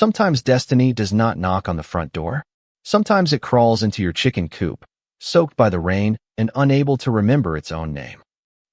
Sometimes destiny does not knock on the front door. Sometimes it crawls into your chicken coop, soaked by the rain and unable to remember its own name.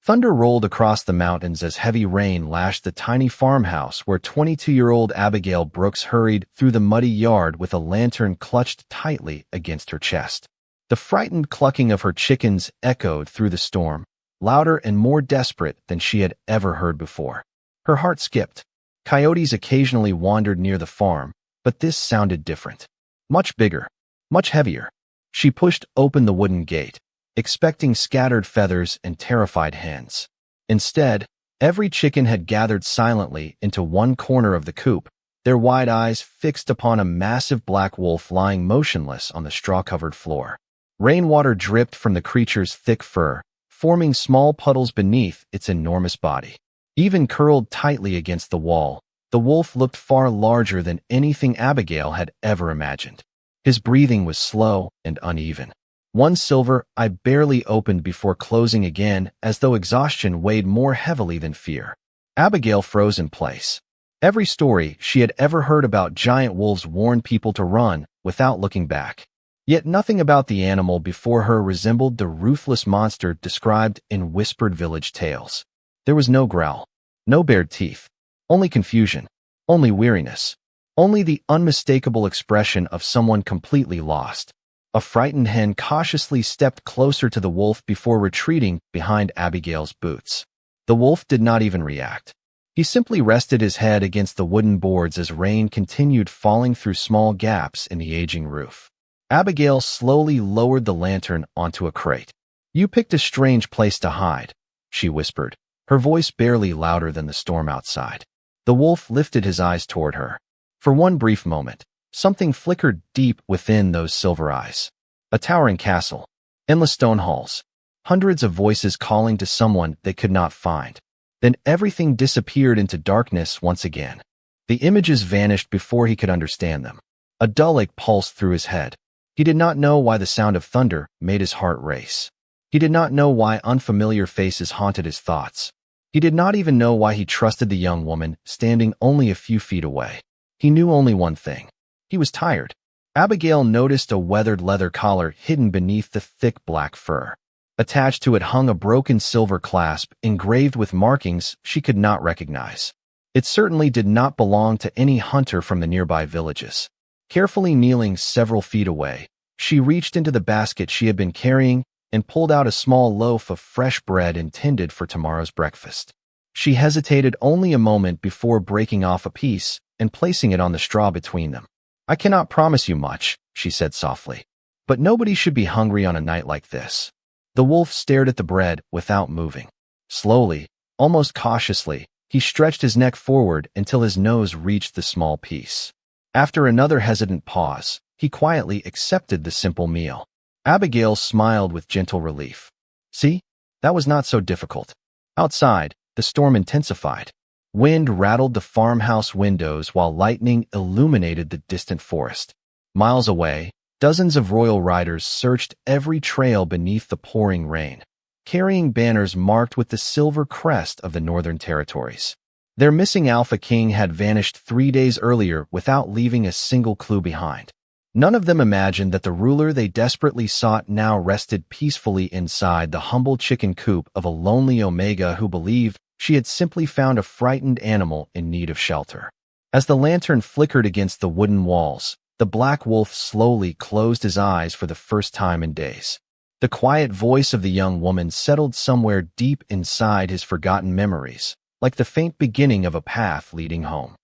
Thunder rolled across the mountains as heavy rain lashed the tiny farmhouse where 22-year-old Abigail Brooks hurried through the muddy yard with a lantern clutched tightly against her chest. The frightened clucking of her chickens echoed through the storm, louder and more desperate than she had ever heard before. Her heart skipped. Coyotes occasionally wandered near the farm, but this sounded different. Much bigger, much heavier. She pushed open the wooden gate, expecting scattered feathers and terrified hens. Instead, every chicken had gathered silently into one corner of the coop, their wide eyes fixed upon a massive black wolf lying motionless on the straw-covered floor. Rainwater dripped from the creature's thick fur, forming small puddles beneath its enormous body. Even curled tightly against the wall, the wolf looked far larger than anything Abigail had ever imagined. His breathing was slow and uneven. One silver eye barely opened before closing again, as though exhaustion weighed more heavily than fear. Abigail froze in place. Every story she had ever heard about giant wolves warned people to run without looking back. Yet nothing about the animal before her resembled the ruthless monster described in whispered village tales. There was no growl, no bared teeth, only confusion, only weariness, only the unmistakable expression of someone completely lost. A frightened hen cautiously stepped closer to the wolf before retreating behind Abigail's boots. The wolf did not even react. He simply rested his head against the wooden boards as rain continued falling through small gaps in the aging roof. Abigail slowly lowered the lantern onto a crate. "You picked a strange place to hide," she whispered, her voice barely louder than the storm outside. The wolf lifted his eyes toward her. For one brief moment, something flickered deep within those silver eyes. A towering castle, endless stone halls, hundreds of voices calling to someone they could not find. Then everything disappeared into darkness once again. The images vanished before he could understand them. A dull ache pulsed through his head. He did not know why the sound of thunder made his heart race. He did not know why unfamiliar faces haunted his thoughts. He did not even know why he trusted the young woman standing only a few feet away. He knew only one thing. He was tired. Abigail noticed a weathered leather collar hidden beneath the thick black fur. Attached to it hung a broken silver clasp engraved with markings she could not recognize. It certainly did not belong to any hunter from the nearby villages. Carefully kneeling several feet away, she reached into the basket she had been carrying and pulled out a small loaf of fresh bread intended for tomorrow's breakfast. She hesitated only a moment before breaking off a piece and placing it on the straw between them. "I cannot promise you much," she said softly, "but nobody should be hungry on a night like this." The wolf stared at the bread without moving. Slowly, almost cautiously, he stretched his neck forward until his nose reached the small piece. After another hesitant pause, he quietly accepted the simple meal. Abigail smiled with gentle relief. "See, that was not so difficult." Outside, the storm intensified. Wind rattled the farmhouse windows while lightning illuminated the distant forest. Miles away, dozens of royal riders searched every trail beneath the pouring rain, carrying banners marked with the silver crest of the Northern Territories. Their missing Alpha King had vanished 3 days earlier without leaving a single clue behind. None of them imagined that the ruler they desperately sought now rested peacefully inside the humble chicken coop of a lonely Omega who believed she had simply found a frightened animal in need of shelter. As the lantern flickered against the wooden walls, the black wolf slowly closed his eyes for the first time in days. The quiet voice of the young woman settled somewhere deep inside his forgotten memories, like the faint beginning of a path leading home.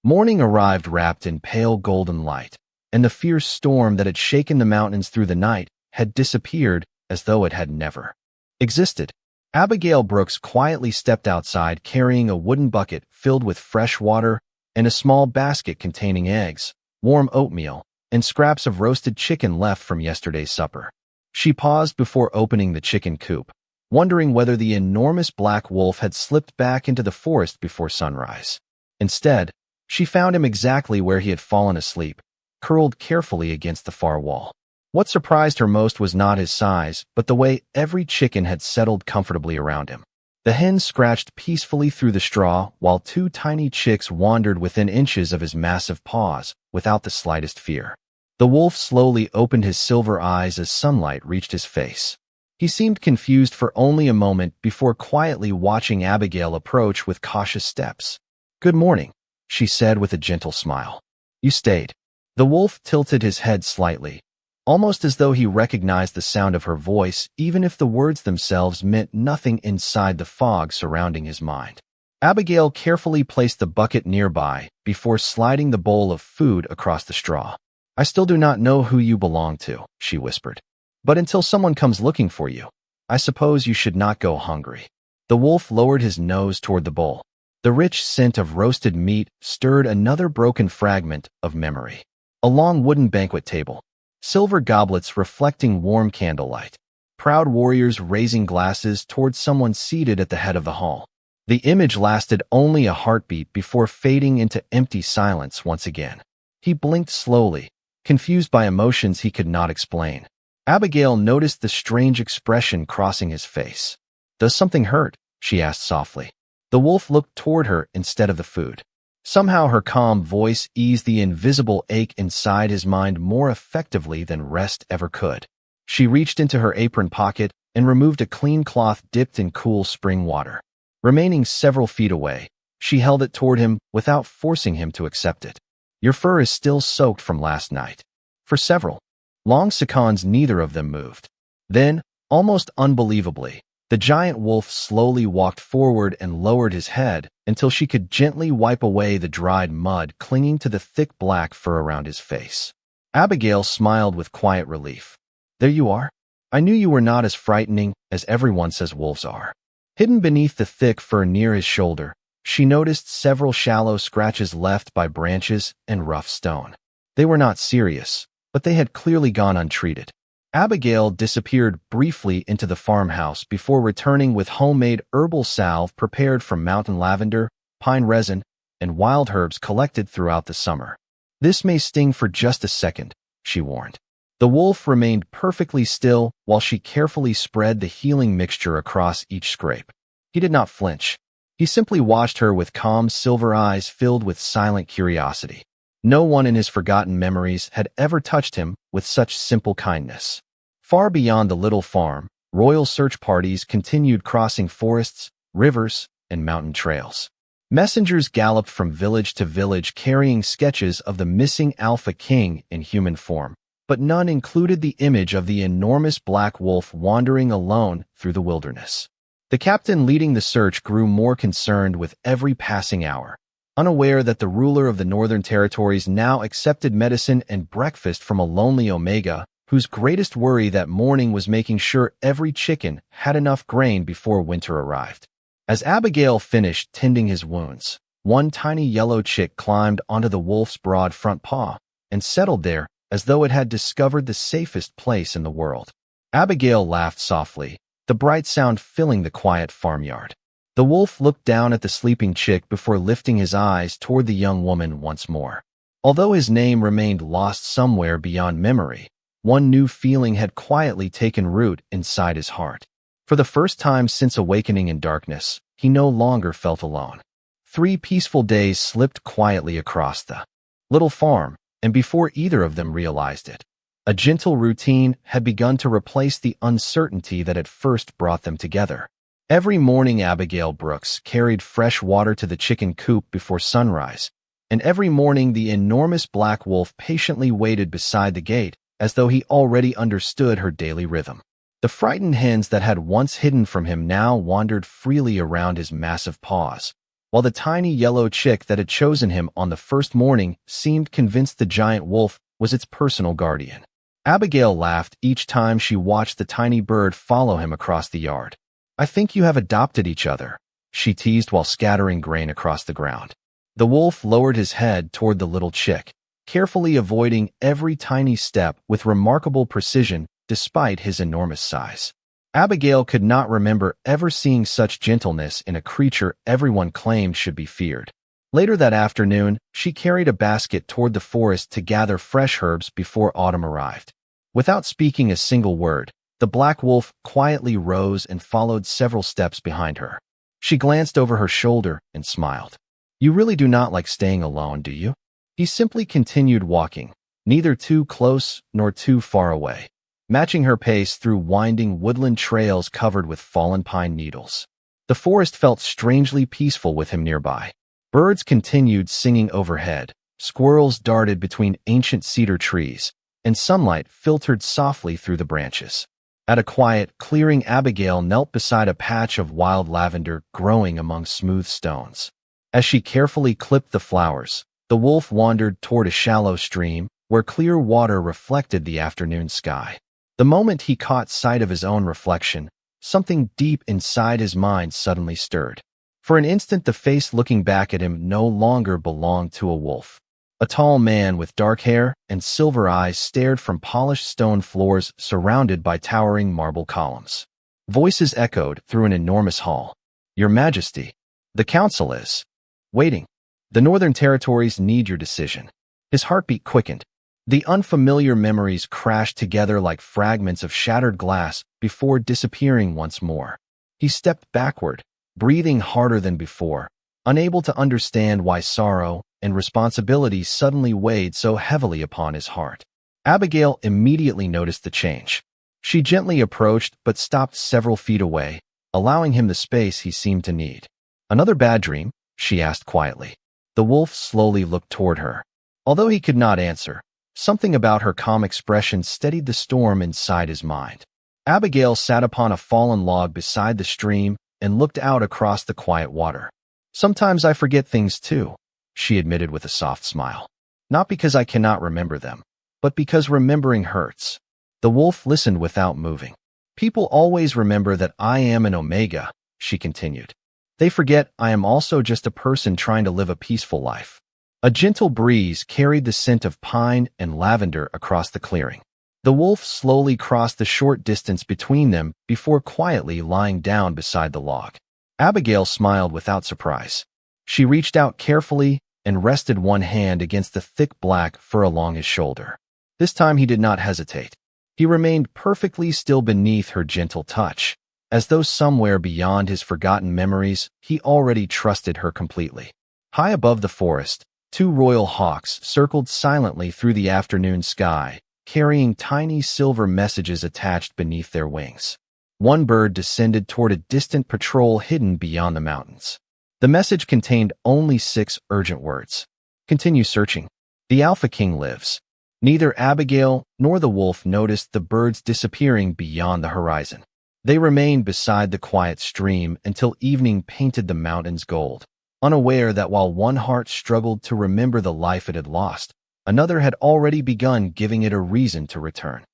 Morning arrived wrapped in pale golden light, and the fierce storm that had shaken the mountains through the night had disappeared as though it had never existed. Abigail Brooks quietly stepped outside carrying a wooden bucket filled with fresh water and a small basket containing eggs, warm oatmeal, and scraps of roasted chicken left from yesterday's supper. She paused before opening the chicken coop, wondering whether the enormous black wolf had slipped back into the forest before sunrise. Instead, she found him exactly where he had fallen asleep, curled carefully against the far wall. What surprised her most was not his size, but the way every chicken had settled comfortably around him. The hen scratched peacefully through the straw while two tiny chicks wandered within inches of his massive paws without the slightest fear. The wolf slowly opened his silver eyes as sunlight reached his face. He seemed confused for only a moment before quietly watching Abigail approach with cautious steps. "Good morning," she said with a gentle smile. "You stayed." The wolf tilted his head slightly, almost as though he recognized the sound of her voice, even if the words themselves meant nothing inside the fog surrounding his mind. Abigail carefully placed the bucket nearby before sliding the bowl of food across the straw. "I still do not know who you belong to," she whispered. "But until someone comes looking for you, I suppose you should not go hungry." The wolf lowered his nose toward the bowl. The rich scent of roasted meat stirred another broken fragment of memory. A long wooden banquet table, silver goblets reflecting warm candlelight, proud warriors raising glasses toward someone seated at the head of the hall. The image lasted only a heartbeat before fading into empty silence once again. He blinked slowly, confused by emotions he could not explain. Abigail noticed the strange expression crossing his face. "Does something hurt?" she asked softly. The wolf looked toward her instead of the food. Somehow her calm voice eased the invisible ache inside his mind more effectively than rest ever could. She reached into her apron pocket and removed a clean cloth dipped in cool spring water. Remaining several feet away, she held it toward him without forcing him to accept it. "Your fur is still soaked from last night." For several long seconds, neither of them moved. Then, almost unbelievably, the giant wolf slowly walked forward and lowered his head until she could gently wipe away the dried mud clinging to the thick black fur around his face. Abigail smiled with quiet relief. "There you are. I knew you were not as frightening as everyone says wolves are." Hidden beneath the thick fur near his shoulder, she noticed several shallow scratches left by branches and rough stone. They were not serious, but they had clearly gone untreated. Abigail disappeared briefly into the farmhouse before returning with homemade herbal salve prepared from mountain lavender, pine resin, and wild herbs collected throughout the summer. "This may sting for just a second," she warned. The wolf remained perfectly still while she carefully spread the healing mixture across each scrape. He did not flinch. He simply watched her with calm silver eyes filled with silent curiosity. No one in his forgotten memories had ever touched him with such simple kindness. Far beyond the little farm, royal search parties continued crossing forests, rivers, and mountain trails. Messengers galloped from village to village carrying sketches of the missing Alpha King in human form, but none included the image of the enormous black wolf wandering alone through the wilderness. The captain leading the search grew more concerned with every passing hour, unaware that the ruler of the Northern Territories now accepted medicine and breakfast from a lonely Omega, whose greatest worry that morning was making sure every chicken had enough grain before winter arrived. As Abigail finished tending his wounds, one tiny yellow chick climbed onto the wolf's broad front paw and settled there as though it had discovered the safest place in the world. Abigail laughed softly, the bright sound filling the quiet farmyard. The wolf looked down at the sleeping chick before lifting his eyes toward the young woman once more. Although his name remained lost somewhere beyond memory, one new feeling had quietly taken root inside his heart. For the first time since awakening in darkness, he no longer felt alone. 3 peaceful days slipped quietly across the little farm, and before either of them realized it, a gentle routine had begun to replace the uncertainty that at first brought them together. Every morning Abigail Brooks carried fresh water to the chicken coop before sunrise, and every morning the enormous black wolf patiently waited beside the gate, as though he already understood her daily rhythm. The frightened hens that had once hidden from him now wandered freely around his massive paws, while the tiny yellow chick that had chosen him on the first morning seemed convinced the giant wolf was its personal guardian. Abigail laughed each time she watched the tiny bird follow him across the yard. "I think you have adopted each other," she teased while scattering grain across the ground. The wolf lowered his head toward the little chick, carefully avoiding every tiny step with remarkable precision despite his enormous size. Abigail could not remember ever seeing such gentleness in a creature everyone claimed should be feared. Later that afternoon, she carried a basket toward the forest to gather fresh herbs before autumn arrived. Without speaking a single word, the black wolf quietly rose and followed several steps behind her. She glanced over her shoulder and smiled. You really do not like staying alone, do you? He simply continued walking, neither too close nor too far away, matching her pace through winding woodland trails covered with fallen pine needles. The forest felt strangely peaceful with him nearby. Birds continued singing overhead, squirrels darted between ancient cedar trees, and sunlight filtered softly through the branches. At a quiet clearing, Abigail knelt beside a patch of wild lavender growing among smooth stones. As she carefully clipped the flowers, the wolf wandered toward a shallow stream where clear water reflected the afternoon sky. The moment he caught sight of his own reflection, something deep inside his mind suddenly stirred. For an instant, the face looking back at him no longer belonged to a wolf. A tall man with dark hair and silver eyes stared from polished stone floors surrounded by towering marble columns. Voices echoed through an enormous hall. Your Majesty, the council is waiting. The Northern Territories need your decision. His heartbeat quickened. The unfamiliar memories crashed together like fragments of shattered glass before disappearing once more. He stepped backward, breathing harder than before, unable to understand why sorrow and responsibility suddenly weighed so heavily upon his heart. Abigail immediately noticed the change. She gently approached but stopped several feet away, allowing him the space he seemed to need. Another bad dream? She asked quietly. The wolf slowly looked toward her. Although he could not answer, something about her calm expression steadied the storm inside his mind. Abigail sat upon a fallen log beside the stream and looked out across the quiet water. Sometimes I forget things too, she admitted with a soft smile. Not because I cannot remember them, but because remembering hurts. The wolf listened without moving. People always remember that I am an Omega, she continued. They forget I am also just a person trying to live a peaceful life. A gentle breeze carried the scent of pine and lavender across the clearing. The wolf slowly crossed the short distance between them before quietly lying down beside the log. Abigail smiled without surprise. She reached out carefully and rested one hand against the thick black fur along his shoulder. This time he did not hesitate. He remained perfectly still beneath her gentle touch, as though somewhere beyond his forgotten memories he already trusted her completely. High above the forest, two royal hawks circled silently through the afternoon sky, carrying tiny silver messages attached beneath their wings. One bird descended toward a distant patrol hidden beyond the mountains. The message contained only 6 urgent words. Continue searching. The Alpha King lives. Neither Abigail nor the wolf noticed the birds disappearing beyond the horizon. They remained beside the quiet stream until evening painted the mountains gold, unaware that while one heart struggled to remember the life it had lost, another had already begun giving it a reason to return.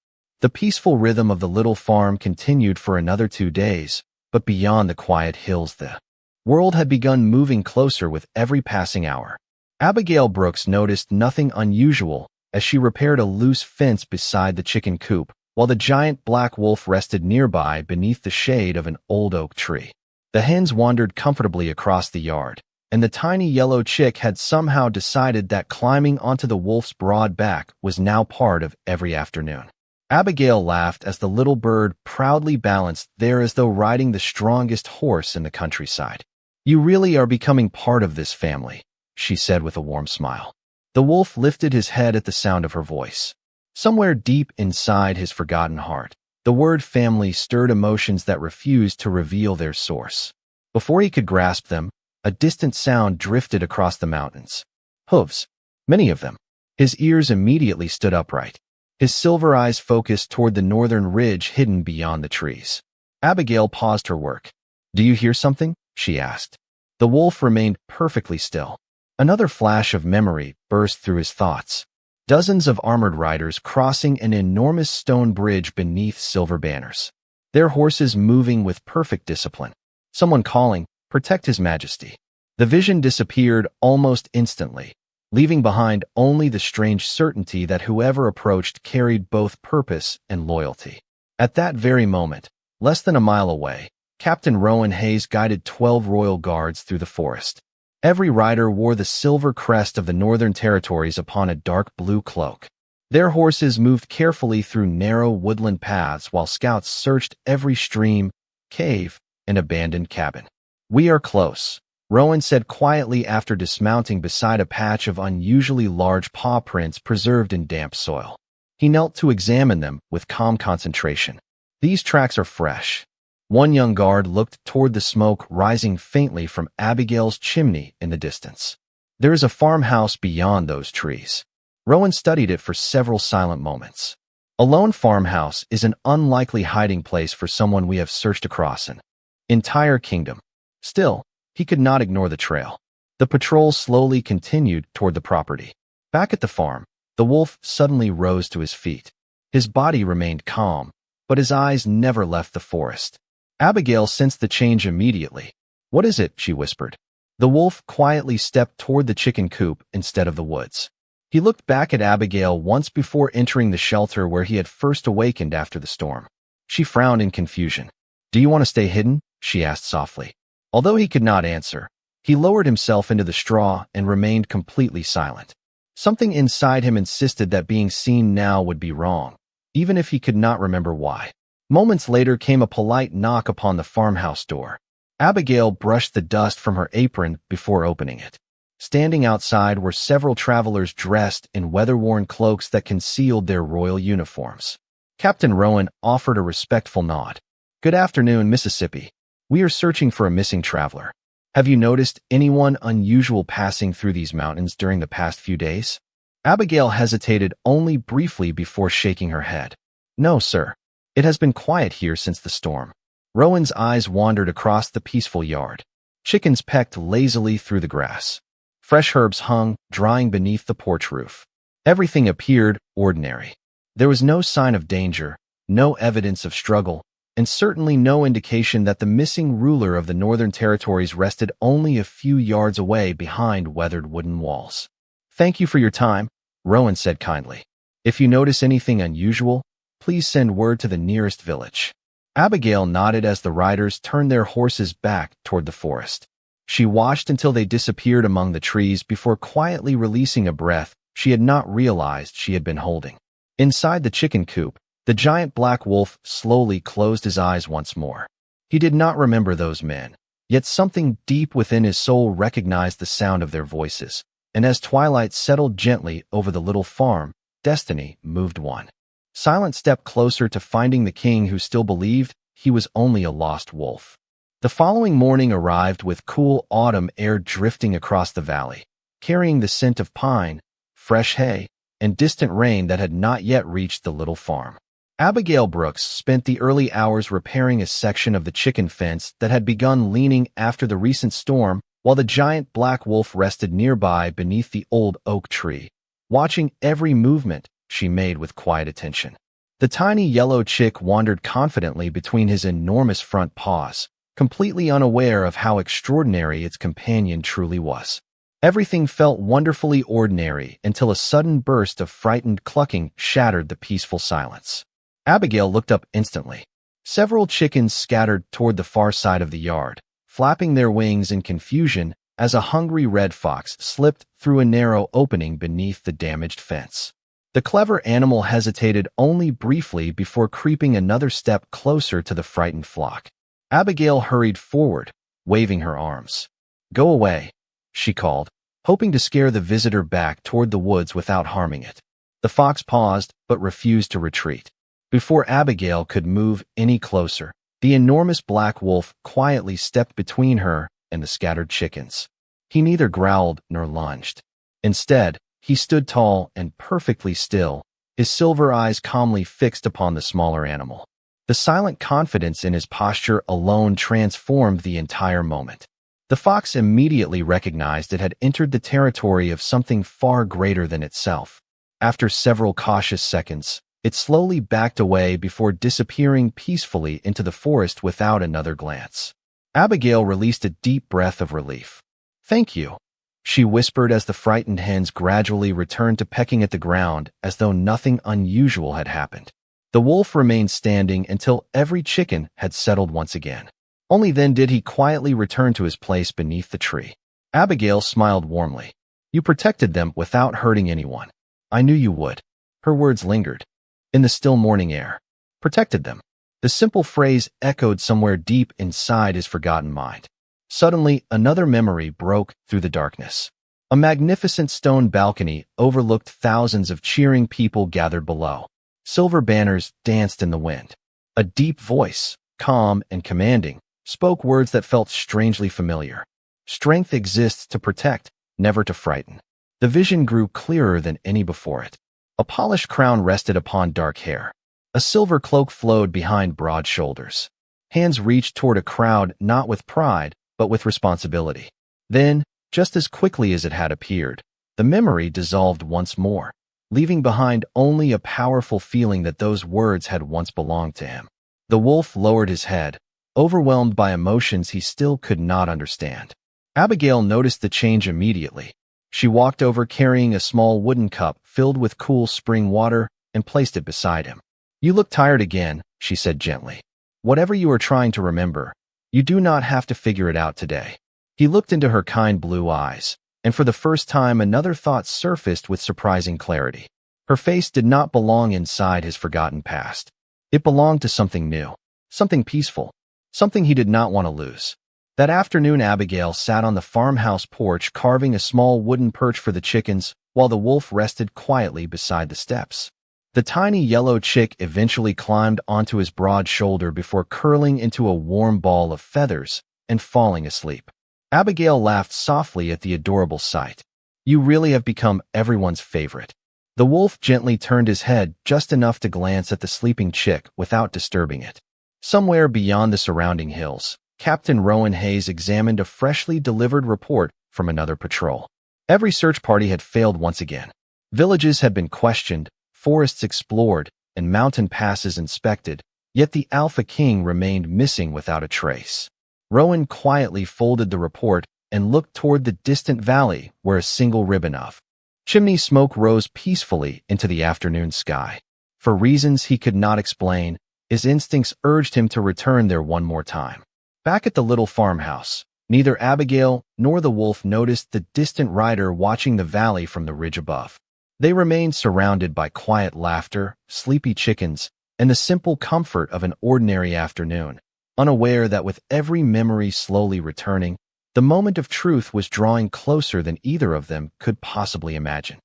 The peaceful rhythm of the little farm continued for another 2 days, but beyond the quiet hills the world had begun moving closer with every passing hour. Abigail Brooks noticed nothing unusual as she repaired a loose fence beside the chicken coop, while the giant black wolf rested nearby beneath the shade of an old oak tree. The hens wandered comfortably across the yard, and the tiny yellow chick had somehow decided that climbing onto the wolf's broad back was now part of every afternoon. Abigail laughed as the little bird proudly balanced there as though riding the strongest horse in the countryside. You really are becoming part of this family, she said with a warm smile. The wolf lifted his head at the sound of her voice. Somewhere deep inside his forgotten heart, the word family stirred emotions that refused to reveal their source. Before he could grasp them, a distant sound drifted across the mountains. Hooves. Many of them. His ears immediately stood upright. His silver eyes focused toward the northern ridge hidden beyond the trees. Abigail paused her work. Do you hear something? She asked. The wolf remained perfectly still. Another flash of memory burst through his thoughts. Dozens of armored riders crossing an enormous stone bridge beneath silver banners. Their horses moving with perfect discipline. Someone calling, "Protect His Majesty." The vision disappeared almost instantly, leaving behind only the strange certainty that whoever approached carried both purpose and loyalty. At that very moment, less than a mile away, Captain Rowan Hayes guided 12 royal guards through the forest. Every rider wore the silver crest of the Northern Territories upon a dark blue cloak. Their horses moved carefully through narrow woodland paths while scouts searched every stream, cave, and abandoned cabin. "We are close," Rowan said quietly after dismounting beside a patch of unusually large paw prints preserved in damp soil. He knelt to examine them with calm concentration. "These tracks are fresh." One young guard looked toward the smoke rising faintly from Abigail's chimney in the distance. "There is a farmhouse beyond those trees." Rowan studied it for several silent moments. A lone farmhouse is an unlikely hiding place for someone we have searched across an entire kingdom. Still, he could not ignore the trail. The patrol slowly continued toward the property. Back at the farm, the wolf suddenly rose to his feet. His body remained calm, but his eyes never left the forest. Abigail sensed the change immediately. "What is it?" she whispered. The wolf quietly stepped toward the chicken coop instead of the woods. He looked back at Abigail once before entering the shelter where he had first awakened after the storm. She frowned in confusion. "Do you want to stay hidden?" she asked softly. Although he could not answer, he lowered himself into the straw and remained completely silent. Something inside him insisted that being seen now would be wrong, even if he could not remember why. Moments later came a polite knock upon the farmhouse door. Abigail brushed the dust from her apron before opening it. Standing outside were several travelers dressed in weather-worn cloaks that concealed their royal uniforms. Captain Rowan offered a respectful nod. "Good afternoon, Mississippi. We are searching for a missing traveler. Have you noticed anyone unusual passing through these mountains during the past few days?" Abigail hesitated only briefly before shaking her head. "No, sir. It has been quiet here since the storm." Rowan's eyes wandered across the peaceful yard. Chickens pecked lazily through the grass. Fresh herbs hung, drying beneath the porch roof. Everything appeared ordinary. There was no sign of danger, no evidence of struggle, and certainly no indication that the missing ruler of the Northern Territories rested only a few yards away behind weathered wooden walls. "Thank you for your time," Rowan said kindly. "If you notice anything unusual, please send word to the nearest village." Abigail nodded as the riders turned their horses back toward the forest. She watched until they disappeared among the trees before quietly releasing a breath she had not realized she had been holding. Inside the chicken coop, the giant black wolf slowly closed his eyes once more. He did not remember those men, yet something deep within his soul recognized the sound of their voices. And as twilight settled gently over the little farm, destiny moved one silent step closer to finding the king who still believed he was only a lost wolf. The following morning arrived with cool autumn air drifting across the valley, carrying the scent of pine, fresh hay, and distant rain that had not yet reached the little farm. Abigail Brooks spent the early hours repairing a section of the chicken fence that had begun leaning after the recent storm, while the giant black wolf rested nearby beneath the old oak tree, watching every movement she made with quiet attention. The tiny yellow chick wandered confidently between his enormous front paws, completely unaware of how extraordinary its companion truly was. Everything felt wonderfully ordinary until a sudden burst of frightened clucking shattered the peaceful silence. Abigail looked up instantly. Several chickens scattered toward the far side of the yard, flapping their wings in confusion as a hungry red fox slipped through a narrow opening beneath the damaged fence. The clever animal hesitated only briefly before creeping another step closer to the frightened flock. Abigail hurried forward, waving her arms. "Go away," she called, hoping to scare the visitor back toward the woods without harming it. The fox paused but refused to retreat. Before Abigail could move any closer, the enormous black wolf quietly stepped between her and the scattered chickens. He neither growled nor lunged. Instead, he stood tall and perfectly still, his silver eyes calmly fixed upon the smaller animal. The silent confidence in his posture alone transformed the entire moment. The fox immediately recognized it had entered the territory of something far greater than itself. After several cautious seconds, it slowly backed away before disappearing peacefully into the forest without another glance. Abigail released a deep breath of relief. "Thank you," she whispered as the frightened hens gradually returned to pecking at the ground as though nothing unusual had happened. The wolf remained standing until every chicken had settled once again. Only then did he quietly return to his place beneath the tree. Abigail smiled warmly. "You protected them without hurting anyone. I knew you would." Her words lingered in the still morning air. Protected them. The simple phrase echoed somewhere deep inside his forgotten mind. Suddenly, another memory broke through the darkness. A magnificent stone balcony overlooked thousands of cheering people gathered below. Silver banners danced in the wind. A deep voice, calm and commanding, spoke words that felt strangely familiar. Strength exists to protect, never to frighten. The vision grew clearer than any before it. A polished crown rested upon dark hair. A silver cloak flowed behind broad shoulders. Hands reached toward a crowd not with pride, but with responsibility. Then, just as quickly as it had appeared, the memory dissolved once more, leaving behind only a powerful feeling that those words had once belonged to him. The wolf lowered his head, overwhelmed by emotions he still could not understand. Abigail noticed the change immediately. She walked over carrying a small wooden cup filled with cool spring water and placed it beside him. "You look tired again," she said gently. "Whatever you are trying to remember, you do not have to figure it out today." He looked into her kind blue eyes, and for the first time another thought surfaced with surprising clarity. Her face did not belong inside his forgotten past. It belonged to something new, something peaceful, something he did not want to lose. That afternoon, Abigail sat on the farmhouse porch carving a small wooden perch for the chickens while the wolf rested quietly beside the steps. The tiny yellow chick eventually climbed onto his broad shoulder before curling into a warm ball of feathers and falling asleep. Abigail laughed softly at the adorable sight. "You really have become everyone's favorite." The wolf gently turned his head just enough to glance at the sleeping chick without disturbing it. Somewhere beyond the surrounding hills, Captain Rowan Hayes examined a freshly delivered report from another patrol. Every search party had failed once again. Villages had been questioned, forests explored, and mountain passes inspected, yet the Alpha King remained missing without a trace. Rowan quietly folded the report and looked toward the distant valley where a single ribbon of chimney smoke rose peacefully into the afternoon sky. For reasons he could not explain, his instincts urged him to return there one more time. Back at the little farmhouse, neither Abigail nor the wolf noticed the distant rider watching the valley from the ridge above. They remained surrounded by quiet laughter, sleepy chickens, and the simple comfort of an ordinary afternoon, unaware that with every memory slowly returning, the moment of truth was drawing closer than either of them could possibly imagine.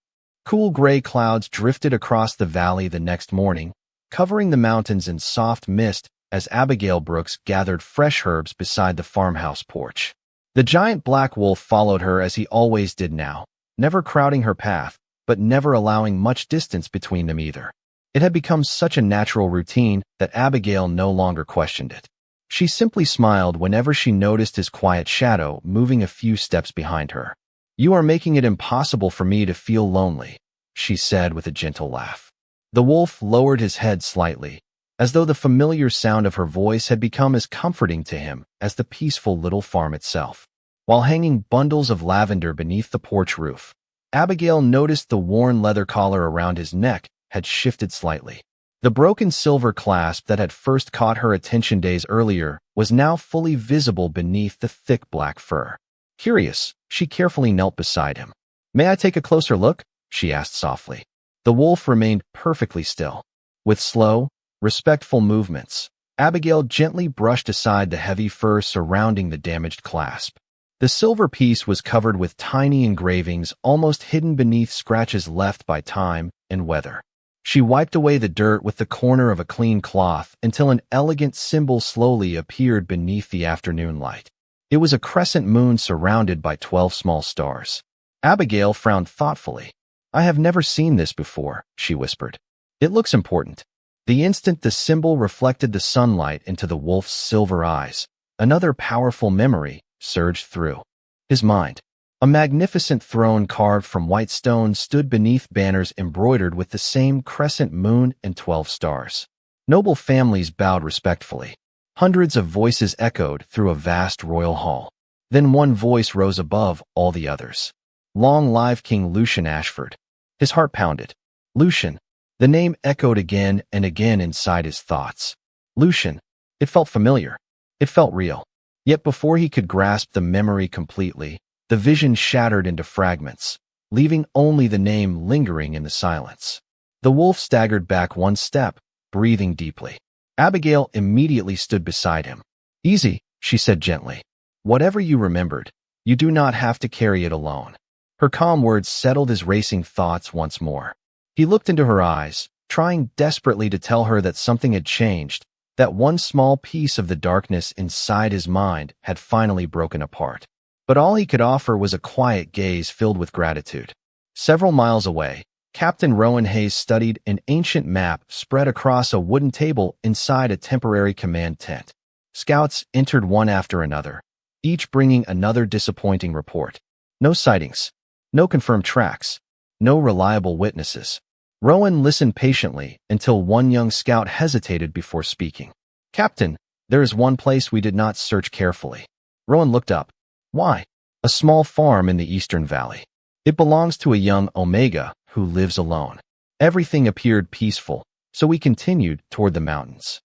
Cool gray clouds drifted across the valley the next morning, covering the mountains in soft mist as Abigail Brooks gathered fresh herbs beside the farmhouse porch. The giant black wolf followed her as he always did now, never crowding her path, but never allowing much distance between them either. It had become such a natural routine that Abigail no longer questioned it. She simply smiled whenever she noticed his quiet shadow moving a few steps behind her. "You are making it impossible for me to feel lonely," she said with a gentle laugh. The wolf lowered his head slightly, as though the familiar sound of her voice had become as comforting to him as the peaceful little farm itself. While hanging bundles of lavender beneath the porch roof, Abigail noticed the worn leather collar around his neck had shifted slightly. The broken silver clasp that had first caught her attention days earlier was now fully visible beneath the thick black fur. Curious, she carefully knelt beside him. "May I take a closer look?" she asked softly. The wolf remained perfectly still. With slow, respectful movements, Abigail gently brushed aside the heavy fur surrounding the damaged clasp. The silver piece was covered with tiny engravings almost hidden beneath scratches left by time and weather. She wiped away the dirt with the corner of a clean cloth until an elegant symbol slowly appeared beneath the afternoon light. It was a crescent moon surrounded by 12 small stars. Abigail frowned thoughtfully. "I have never seen this before," she whispered. "It looks important." The instant the symbol reflected the sunlight into the wolf's silver eyes, another powerful memory surged through his mind. A magnificent throne carved from white stone stood beneath banners embroidered with the same crescent moon and 12 stars. Noble families bowed respectfully. Hundreds of voices echoed through a vast royal hall. Then one voice rose above all the others. "Long live King Lucian Ashford." His heart pounded. Lucian. The name echoed again and again inside his thoughts. Lucian. It felt familiar. It felt real. Yet before he could grasp the memory completely, the vision shattered into fragments, leaving only the name lingering in the silence. The wolf staggered back one step, breathing deeply. Abigail immediately stood beside him. "Easy," she said gently. Whatever you remembered, you do not have to carry it alone. Her calm words settled his racing thoughts once more. He looked into her eyes, trying desperately to tell her that something had changed, that one small piece of the darkness inside his mind had finally broken apart. But all he could offer was a quiet gaze filled with gratitude. Several miles away, Captain Rowan Hayes studied an ancient map spread across a wooden table inside a temporary command tent. Scouts entered one after another, each bringing another disappointing report. No sightings, no confirmed tracks, no reliable witnesses. Rowan listened patiently until one young scout hesitated before speaking. "Captain, there is one place we did not search carefully." Rowan looked up. "Why?" "A small farm in the eastern valley. It belongs to a young Omega who lives alone." Everything appeared peaceful, so we continued toward the mountains.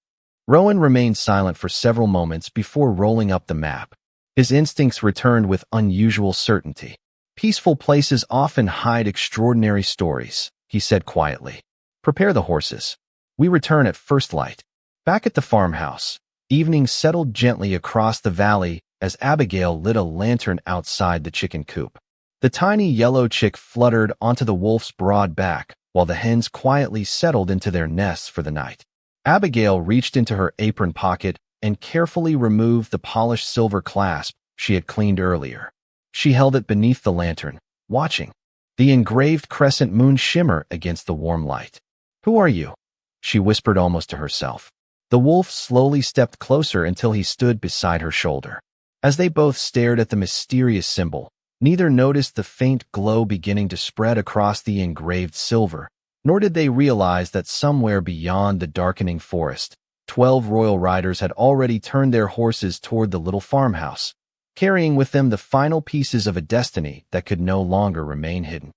Rowan remained silent for several moments before rolling up the map. His instincts returned with unusual certainty. "Peaceful places often hide extraordinary stories," he said quietly. "Prepare the horses. We return at first light." Back at the farmhouse, evening settled gently across the valley as Abigail lit a lantern outside the chicken coop. The tiny yellow chick fluttered onto the wolf's broad back, while the hens quietly settled into their nests for the night. Abigail reached into her apron pocket and carefully removed the polished silver clasp she had cleaned earlier. She held it beneath the lantern, watching the engraved crescent moon shimmer against the warm light. "Who are you?" she whispered almost to herself. The wolf slowly stepped closer until he stood beside her shoulder. As they both stared at the mysterious symbol, neither noticed the faint glow beginning to spread across the engraved silver, nor did they realize that somewhere beyond the darkening forest, 12 royal riders had already turned their horses toward the little farmhouse, carrying with them the final pieces of a destiny that could no longer remain hidden.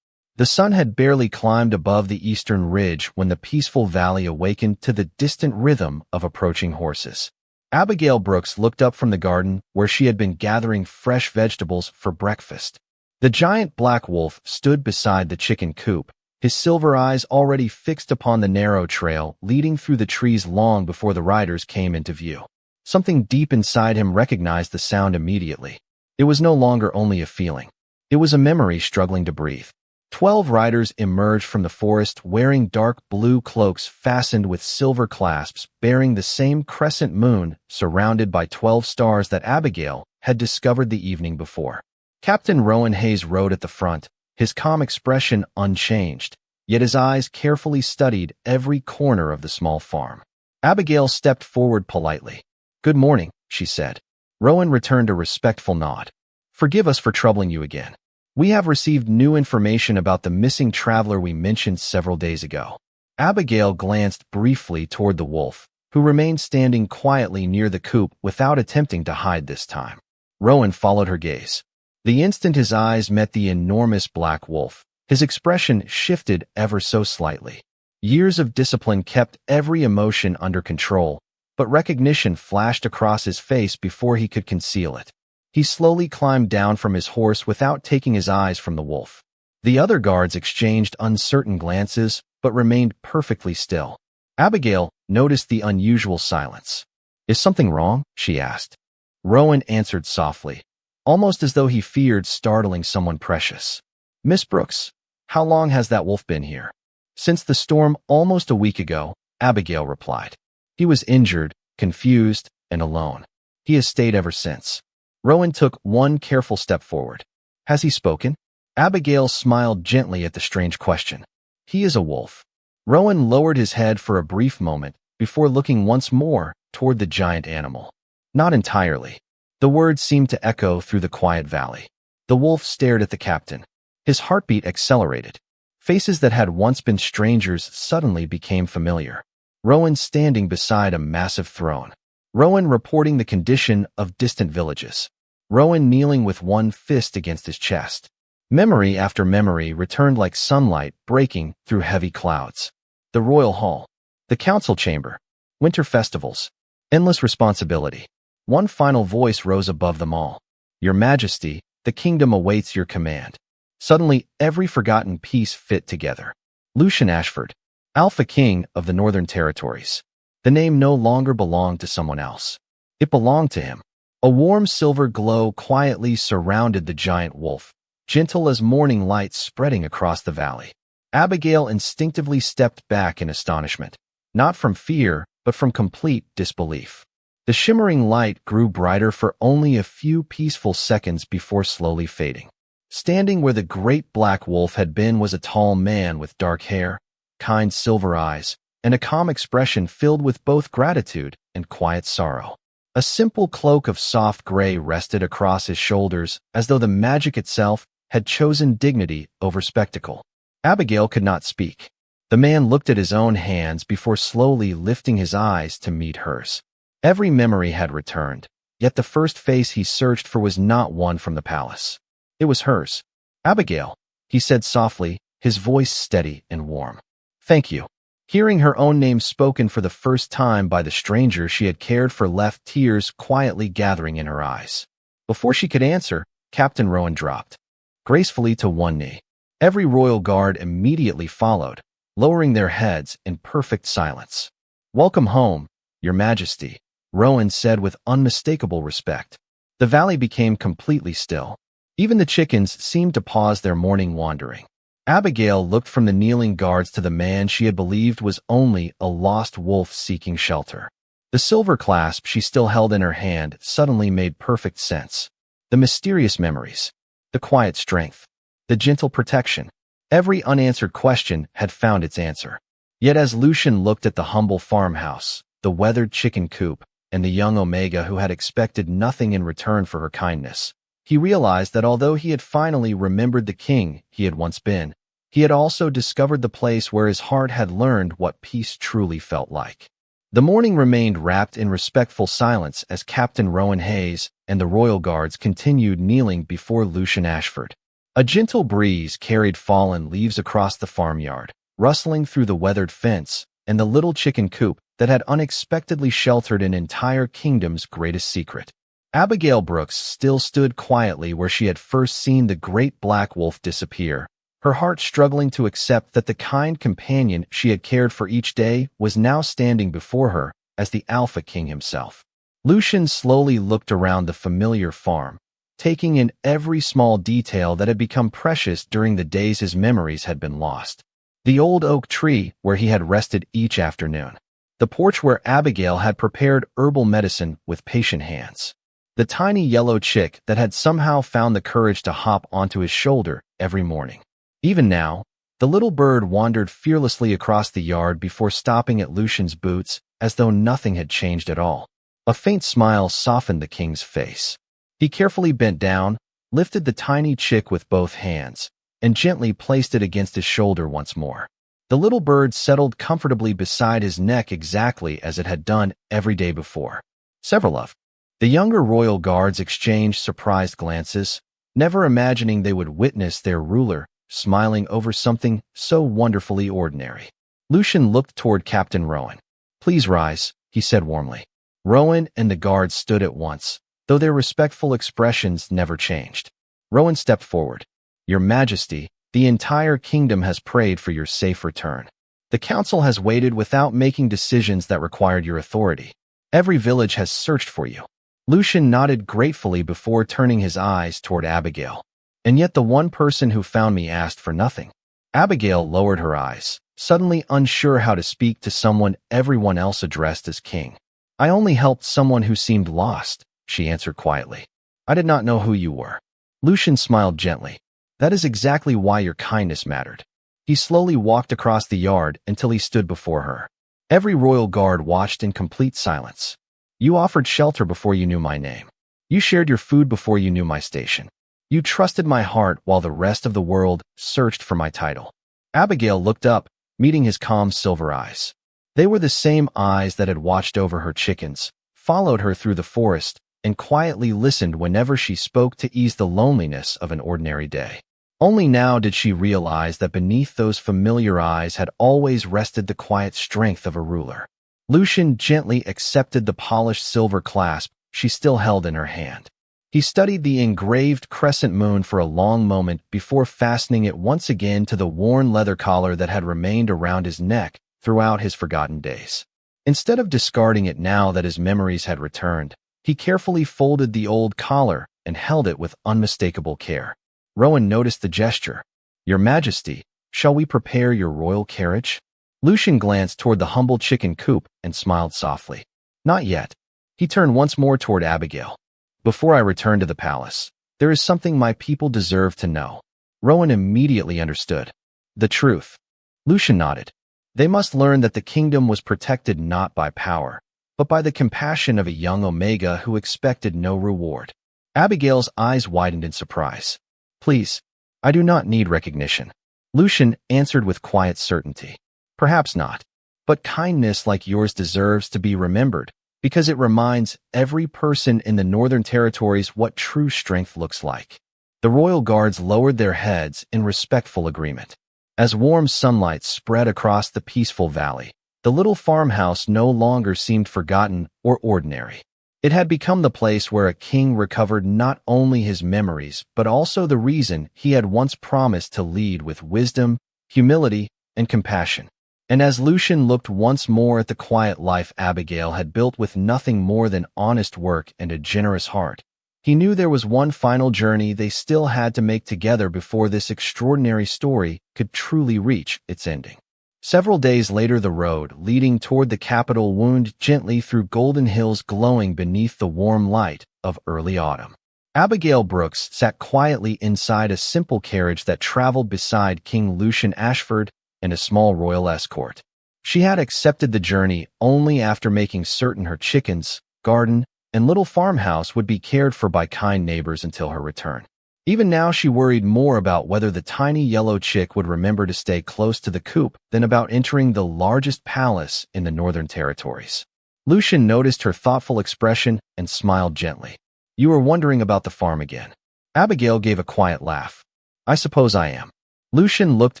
The sun had barely climbed above the eastern ridge when the peaceful valley awakened to the distant rhythm of approaching horses. Abigail Brooks looked up from the garden where she had been gathering fresh vegetables for breakfast. The giant black wolf stood beside the chicken coop, his silver eyes already fixed upon the narrow trail leading through the trees long before the riders came into view. Something deep inside him recognized the sound immediately. It was no longer only a feeling. It was a memory struggling to breathe. 12 riders emerged from the forest wearing dark blue cloaks fastened with silver clasps, bearing the same crescent moon surrounded by 12 stars that Abigail had discovered the evening before. Captain Rowan Hayes rode at the front, his calm expression unchanged, yet his eyes carefully studied every corner of the small farm. Abigail stepped forward politely. "Good morning," she said. Rowan returned a respectful nod. "Forgive us for troubling you again. We have received new information about the missing traveler we mentioned several days ago." Abigail glanced briefly toward the wolf, who remained standing quietly near the coop without attempting to hide this time. Rowan followed her gaze. The instant his eyes met the enormous black wolf, his expression shifted ever so slightly. Years of discipline kept every emotion under control, but recognition flashed across his face before he could conceal it. He slowly climbed down from his horse without taking his eyes from the wolf. The other guards exchanged uncertain glances, but remained perfectly still. Abigail noticed the unusual silence. "Is something wrong?" she asked. Rowan answered softly, almost as though he feared startling someone precious. "Miss Brooks, how long has that wolf been here?" "Since the storm almost a week ago," Abigail replied. "He was injured, confused, and alone. He has stayed ever since." Rowan took one careful step forward. "Has he spoken?" Abigail smiled gently at the strange question. "He is a wolf." Rowan lowered his head for a brief moment before looking once more toward the giant animal. "Not entirely." The words seemed to echo through the quiet valley. The wolf stared at the captain. His heartbeat accelerated. Faces that had once been strangers suddenly became familiar. Rowan standing beside a massive throne. Rowan reporting the condition of distant villages. Rowan kneeling with one fist against his chest. Memory after memory returned like sunlight breaking through heavy clouds. The royal hall. The council chamber. Winter festivals. Endless responsibility. One final voice rose above them all. "Your Majesty, the kingdom awaits your command." Suddenly, every forgotten piece fit together. Lucian Ashford, Alpha King of the Northern Territories. The name no longer belonged to someone else. It belonged to him. A warm silver glow quietly surrounded the giant wolf, gentle as morning light spreading across the valley. Abigail instinctively stepped back in astonishment, not from fear, but from complete disbelief. The shimmering light grew brighter for only a few peaceful seconds before slowly fading. Standing where the great black wolf had been was a tall man with dark hair, kind silver eyes, and a calm expression filled with both gratitude and quiet sorrow. A simple cloak of soft gray rested across his shoulders as though the magic itself had chosen dignity over spectacle. Abigail could not speak. The man looked at his own hands before slowly lifting his eyes to meet hers. Every memory had returned, yet the first face he searched for was not one from the palace. It was hers. "Abigail," he said softly, his voice steady and warm. "Thank you." Hearing her own name spoken for the first time by the stranger she had cared for left tears quietly gathering in her eyes. Before she could answer, Captain Rowan dropped gracefully to one knee. Every royal guard immediately followed, lowering their heads in perfect silence. "Welcome home, Your Majesty," Rowan said with unmistakable respect. The valley became completely still. Even the chickens seemed to pause their morning wandering. Abigail looked from the kneeling guards to the man she had believed was only a lost wolf seeking shelter. The silver clasp she still held in her hand suddenly made perfect sense. The mysterious memories, the quiet strength, the gentle protection. Every unanswered question had found its answer. Yet as Lucian looked at the humble farmhouse, the weathered chicken coop, and the young Omega who had expected nothing in return for her kindness, he realized that although he had finally remembered the king he had once been, he had also discovered the place where his heart had learned what peace truly felt like. The morning remained wrapped in respectful silence as Captain Rowan Hayes and the royal guards continued kneeling before Lucian Ashford. A gentle breeze carried fallen leaves across the farmyard, rustling through the weathered fence and the little chicken coop that had unexpectedly sheltered an entire kingdom's greatest secret. Abigail Brooks still stood quietly where she had first seen the great black wolf disappear, her heart struggling to accept that the kind companion she had cared for each day was now standing before her as the Alpha King himself. Lucian slowly looked around the familiar farm, taking in every small detail that had become precious during the days his memories had been lost. The old oak tree where he had rested each afternoon. The porch where Abigail had prepared herbal medicine with patient hands. The tiny yellow chick that had somehow found the courage to hop onto his shoulder every morning. Even now, the little bird wandered fearlessly across the yard before stopping at Lucian's boots as though nothing had changed at all. A faint smile softened the king's face. He carefully bent down, lifted the tiny chick with both hands, and gently placed it against his shoulder once more. The little bird settled comfortably beside his neck exactly as it had done every day before. Several of the younger royal guards exchanged surprised glances, never imagining they would witness their ruler smiling over something so wonderfully ordinary. Lucian looked toward Captain Rowan. "Please rise," he said warmly. Rowan and the guards stood at once, though their respectful expressions never changed. Rowan stepped forward. "Your Majesty, the entire kingdom has prayed for your safe return. The council has waited without making decisions that required your authority. Every village has searched for you." Lucian nodded gratefully before turning his eyes toward Abigail. "And yet the one person who found me asked for nothing." Abigail lowered her eyes, suddenly unsure how to speak to someone everyone else addressed as king. "I only helped someone who seemed lost," she answered quietly. "I did not know who you were." Lucian smiled gently. "That is exactly why your kindness mattered." He slowly walked across the yard until he stood before her. Every royal guard watched in complete silence. "You offered shelter before you knew my name. You shared your food before you knew my station. You trusted my heart while the rest of the world searched for my title." Abigail looked up, meeting his calm silver eyes. They were the same eyes that had watched over her chickens, followed her through the forest, and quietly listened whenever she spoke to ease the loneliness of an ordinary day. Only now did she realize that beneath those familiar eyes had always rested the quiet strength of a ruler. Lucian gently accepted the polished silver clasp she still held in her hand. He studied the engraved crescent moon for a long moment before fastening it once again to the worn leather collar that had remained around his neck throughout his forgotten days. Instead of discarding it now that his memories had returned, He carefully folded the old collar and held it with unmistakable care. Rowan noticed the gesture. "Your Majesty, shall we prepare your royal carriage?" Lucian glanced toward the humble chicken coop and smiled softly. "Not yet." He turned once more toward Abigail. "Before I return to the palace, there is something my people deserve to know." Rowan immediately understood. "The truth." Lucian nodded. "They must learn that the kingdom was protected not by power, but by the compassion of a young Omega who expected no reward." Abigail's eyes widened in surprise. "Please, I do not need recognition." Lucian answered with quiet certainty. "Perhaps not, but kindness like yours deserves to be remembered, because it reminds every person in the Northern Territories what true strength looks like." The royal guards lowered their heads in respectful agreement. As warm sunlight spread across the peaceful valley, the little farmhouse no longer seemed forgotten or ordinary. It had become the place where a king recovered not only his memories, but also the reason he had once promised to lead with wisdom, humility, and compassion. And as Lucian looked once more at the quiet life Abigail had built with nothing more than honest work and a generous heart, he knew there was one final journey they still had to make together before this extraordinary story could truly reach its ending. Several days later, the road leading toward the capital wound gently through golden hills glowing beneath the warm light of early autumn. Abigail Brooks sat quietly inside a simple carriage that traveled beside King Lucian Ashford and a small royal escort. She had accepted the journey only after making certain her chickens, garden, and little farmhouse would be cared for by kind neighbors until her return. Even now she worried more about whether the tiny yellow chick would remember to stay close to the coop than about entering the largest palace in the Northern Territories. Lucian noticed her thoughtful expression and smiled gently. "You are wondering about the farm again." Abigail gave a quiet laugh. "I suppose I am." Lucian looked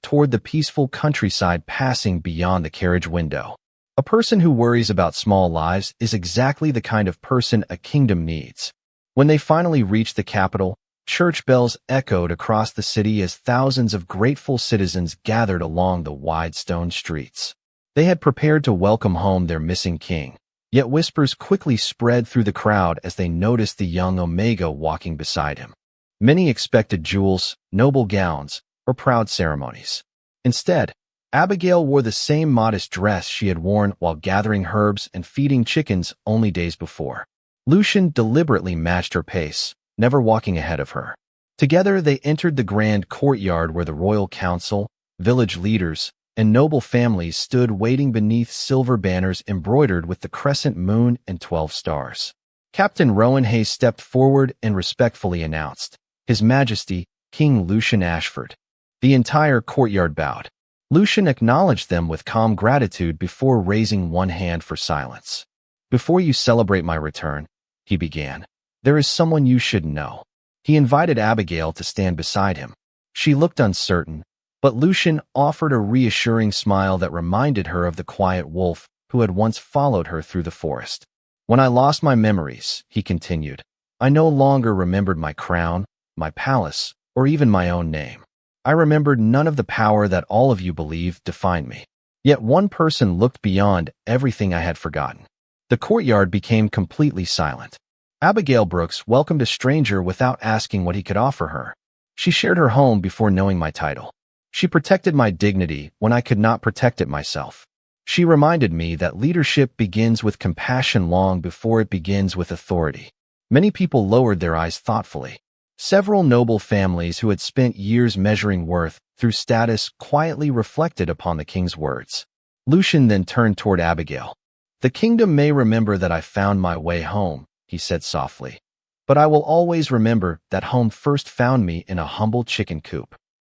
toward the peaceful countryside passing beyond the carriage window. A person who worries about small lives is exactly the kind of person a kingdom needs. When they finally reached the capital, church bells echoed across the city as thousands of grateful citizens gathered along the wide stone streets. They had prepared to welcome home their missing king, yet whispers quickly spread through the crowd as they noticed the young Omega walking beside him. Many expected jewels, noble gowns, or proud ceremonies. Instead, Abigail wore the same modest dress she had worn while gathering herbs and feeding chickens only days before. Lucian deliberately matched her pace, never walking ahead of her. Together they entered the grand courtyard where the royal council, village leaders, and noble families stood waiting beneath silver banners embroidered with the crescent moon and 12 stars. Captain Rowan Hayes stepped forward and respectfully announced, "His Majesty, King Lucian Ashford." The entire courtyard bowed. Lucian acknowledged them with calm gratitude before raising one hand for silence. "Before you celebrate my return," he began, "there is someone you should know." He invited Abigail to stand beside him. She looked uncertain, but Lucian offered a reassuring smile that reminded her of the quiet wolf who had once followed her through the forest. "When I lost my memories," he continued, "I no longer remembered my crown, my palace, or even my own name. I remembered none of the power that all of you believe defined me. Yet one person looked beyond everything I had forgotten." The courtyard became completely silent. Abigail Brooks welcomed a stranger without asking what he could offer her. She shared her home before knowing my title. She protected my dignity when I could not protect it myself. She reminded me that leadership begins with compassion long before it begins with authority. Many people lowered their eyes thoughtfully. Several noble families who had spent years measuring worth through status quietly reflected upon the king's words. Lucian then turned toward Abigail. "The kingdom may remember that I found my way home," he said softly, "but I will always remember that home first found me in a humble chicken coop."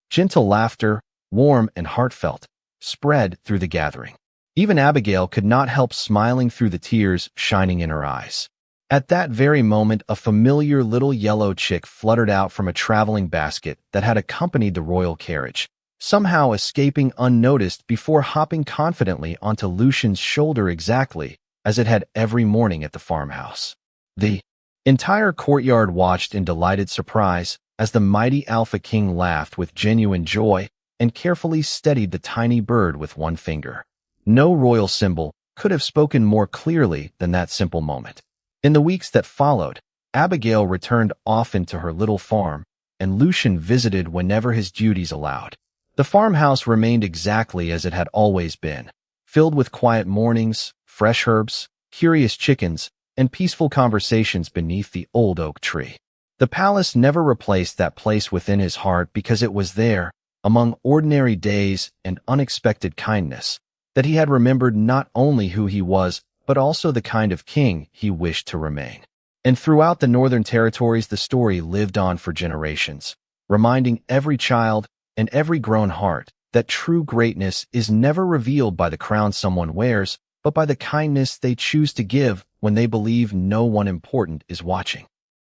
Gentle laughter, warm and heartfelt, spread through the gathering. Even Abigail could not help smiling through the tears shining in her eyes. At that very moment, a familiar little yellow chick fluttered out from a traveling basket that had accompanied the royal carriage, somehow escaping unnoticed before hopping confidently onto Lucian's shoulder exactly as it had every morning at the farmhouse. The entire courtyard watched in delighted surprise as the mighty Alpha King laughed with genuine joy and carefully steadied the tiny bird with one finger. No royal symbol could have spoken more clearly than that simple moment. In the weeks that followed, Abigail returned often to her little farm, and Lucian visited whenever his duties allowed. The farmhouse remained exactly as it had always been, filled with quiet mornings, fresh herbs, curious chickens, and peaceful conversations beneath the old oak tree. The palace never replaced that place within his heart because it was there, among ordinary days and unexpected kindness, that he had remembered not only who he was, but also the kind of king he wished to remain. And throughout the Northern Territories, the story lived on for generations, reminding every child and every grown heart that true greatness is never revealed by the crown someone wears, but by the kindness they choose to give when they believe no one important is watching.